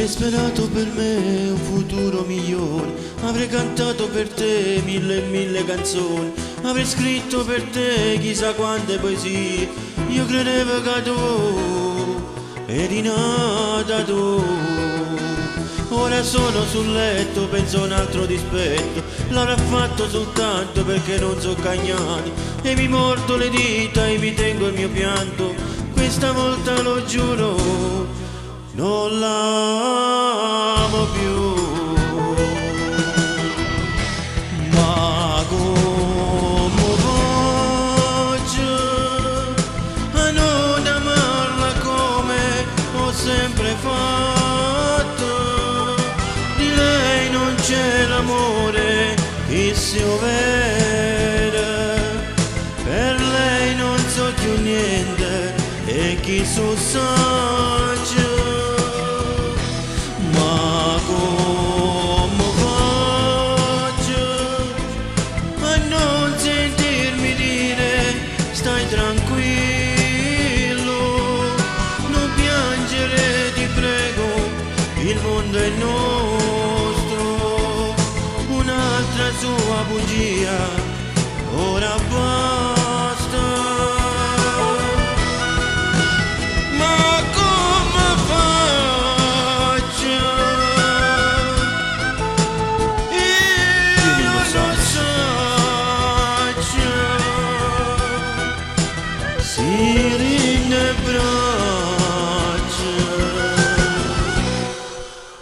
Avrei sperato per me un futuro migliore, avrei cantato per te mille e mille canzoni, avrei scritto per te chissà quante poesie. Io credevo che tu eri nata tu. Ora sono sul letto, penso a un altro dispetto, l'avrà fatto soltanto perché non so cagnati, e mi mordo le dita e mi tengo il mio pianto. Questa volta lo giuro, non l'amo più. Ma come faccio a non amarla come ho sempre fatto? Di lei non c'è l'amore che sia vera, per lei non so più niente e chi so saggio. Ma come faccio a non sentirmi dire stai tranquillo, non piangere ti prego, il mondo è nostro, un'altra sua bugia, ora basta.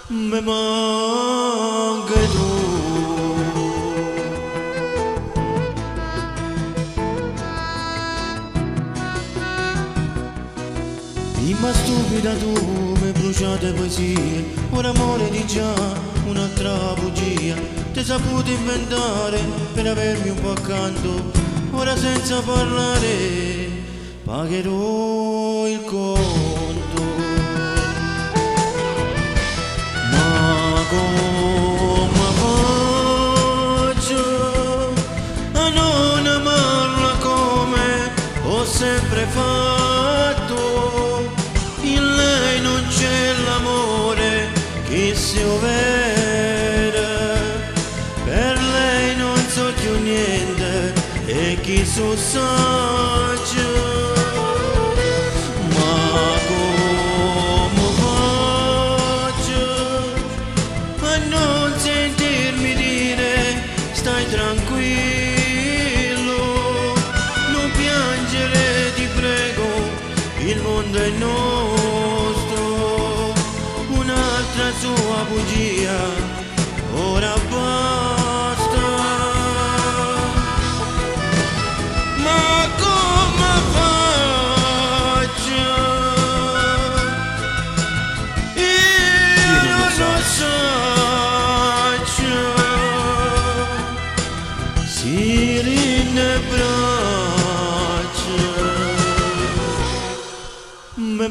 Me manca tu. Prima stupida tu mi bruciate poesie, ora amore di già un'altra bugia. Ti saputo inventare per avermi un po' accanto, ora senza parlare pagherò il conto. Come faccio a non amarla come ho sempre fatto? In lei non c'è l'amore che sia vera, per lei non so più niente e chi so saggio. Stai tranquillo, non piangere ti prego, il mondo è nostro, un'altra sua bugia, ora basta. Ma come faccio? Io non lo so. Si rinnebraccia, me